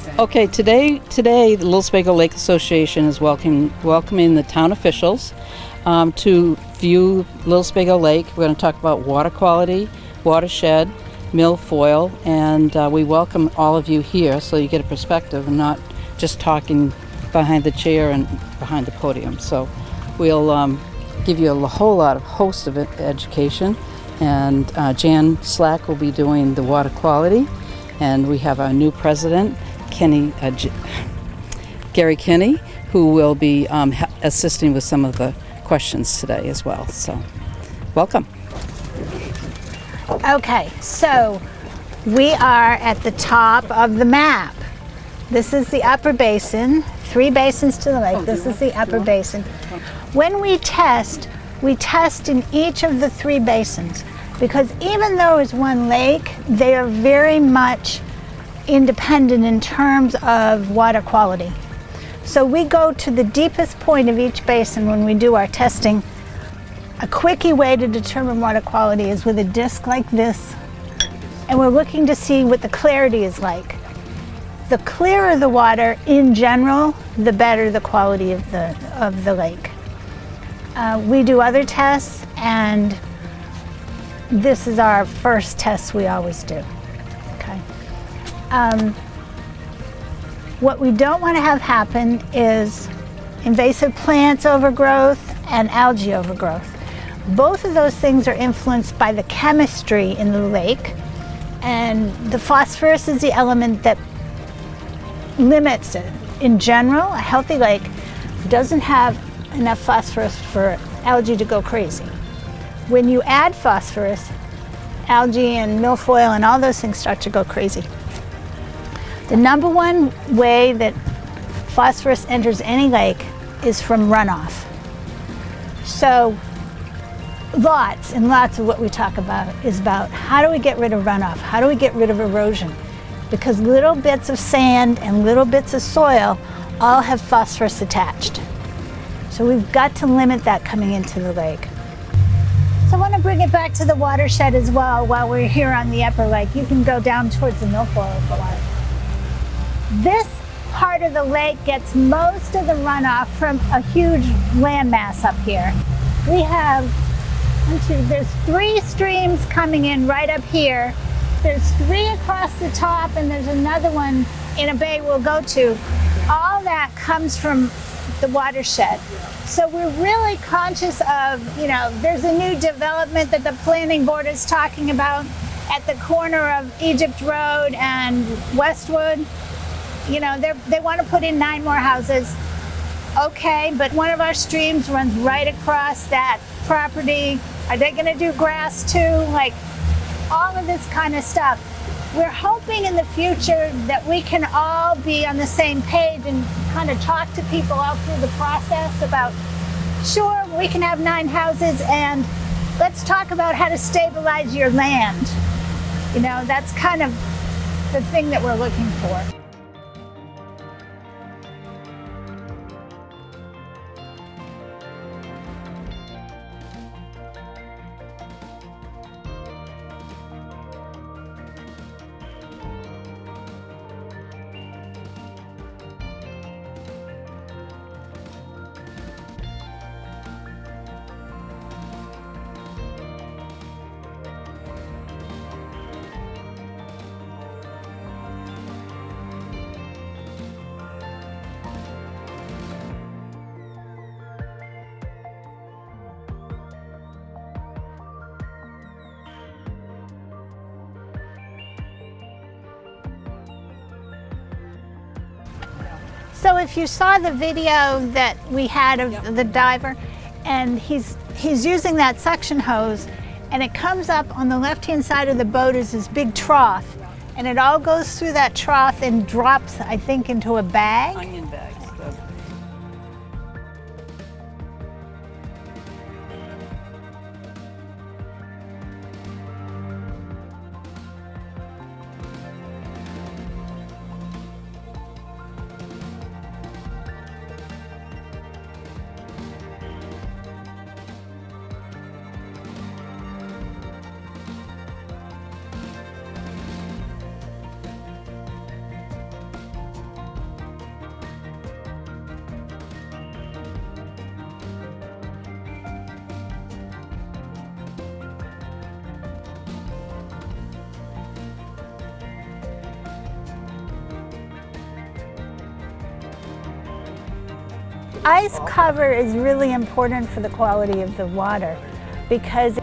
Okay, today the Little Sebago Lake Association is welcoming the town officials to view Little Sebago Lake. We're going to talk about water quality, watershed, Milfoil, and we welcome all of you here so you get a perspective and not just talking behind the chair and behind the podium. So we'll give you a whole lot of host of education, and Jan Slack will be doing the water quality, and we have our new president, Gary Kinney, who will be assisting with some of the questions today as well. So welcome. Okay, so we are at the top of the map. This is the upper basin, 3 basins to the lake. This is the upper basin. When we test in each of the 3 basins, because even though it's one lake, they are very much independent in terms of water quality. So we go to the deepest point of each basin when we do our testing. A quickie way to determine water quality is with a disc like this, and we're looking to see what the clarity is like. The clearer the water in general, the better the quality of the lake. We do other tests, and this is our first test we always do. Okay. What we don't want to have happen is invasive plants overgrowth and algae overgrowth. Both of those things are influenced by the chemistry in the lake, and the phosphorus is the element that limits it. In general, a healthy lake doesn't have enough phosphorus for algae to go crazy. When you add phosphorus, algae and milfoil and all those things start to go crazy. The number one way that phosphorus enters any lake is from runoff. So lots and lots of what we talk about is about how do we get rid of runoff? How do we get rid of erosion? Because little bits of sand and little bits of soil all have phosphorus attached. So we've got to limit that coming into the lake. So I want to bring it back to the watershed as well while we're here on the upper lake. You can go down towards the Milfoil if you want. This part of the lake gets most of the runoff from a huge landmass up here. We have, there's 3 streams coming in right up here. There's 3 across the top, and there's another one in a bay we'll go to. All that comes from the watershed. So we're really conscious of, there's a new development that the planning board is talking about at the corner of Egypt Road and Westwood. They want to put in 9 more houses. Okay, but one of our streams runs right across that property. Are they going to do grass too? Like all of this kind of stuff. We're hoping in the future that we can all be on the same page and kind of talk to people all through the process about, sure, we can have 9 houses, and let's talk about how to stabilize your land. That's kind of the thing that we're looking for. So if you saw the video that we had of the diver, and he's using that suction hose, and it comes up on the left-hand side of the boat is this big trough, and it all goes through that trough and drops, I think, into a bag. Onion bags. Ice cover is really important for the quality of the water because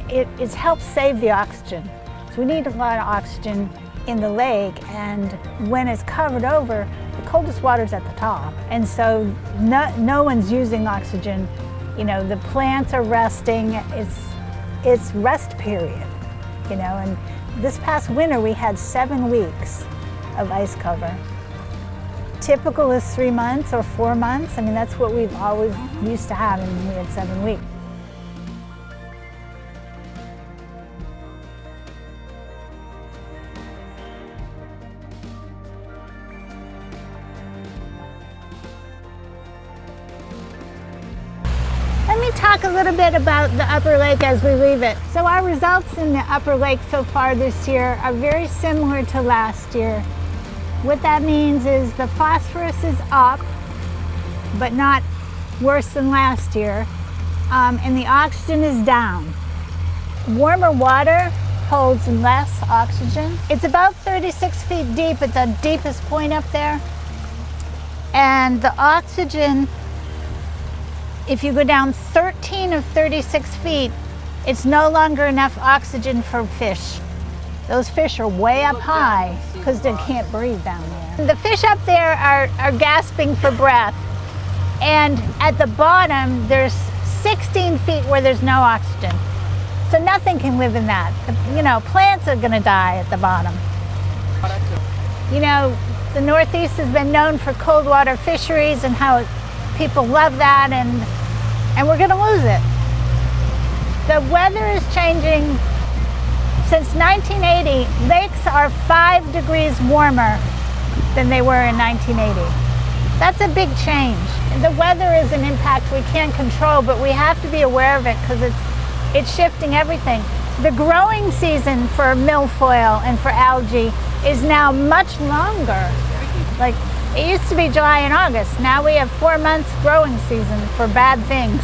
it helps save the oxygen. So we need a lot of oxygen in the lake, and when it's covered over, the coldest water's at the top. And so no one's using oxygen. You know, the plants are resting, it's rest period, you know, and this past winter we had 7 weeks of ice cover. Typical is 3 months or 4 months. I mean, that's what we've always used to have, and we had 7 weeks. Let me talk a little bit about the upper lake as we leave it. So our results in the upper lake so far this year are very similar to last year. What that means is the phosphorus is up, but not worse than last year, and the oxygen is down. Warmer water holds less oxygen. It's about 36 feet deep at the deepest point up there, and the oxygen, if you go down 13 of 36 feet, it's no longer enough oxygen for fish. Those fish are way up high because they can't breathe down there. The fish up there are gasping for breath. And at the bottom, there's 16 feet where there's no oxygen. So nothing can live in that. You know, plants are gonna die at the bottom. You know, the Northeast has been known for cold water fisheries and how people love that, and we're gonna lose it. The weather is changing. Since 1980, lakes are 5 degrees warmer than they were in 1980. That's a big change. The weather is an impact we can't control, but we have to be aware of it because it's shifting everything. The growing season for milfoil and for algae is now much longer. Like, it used to be July and August. Now we have 4 months growing season for bad things.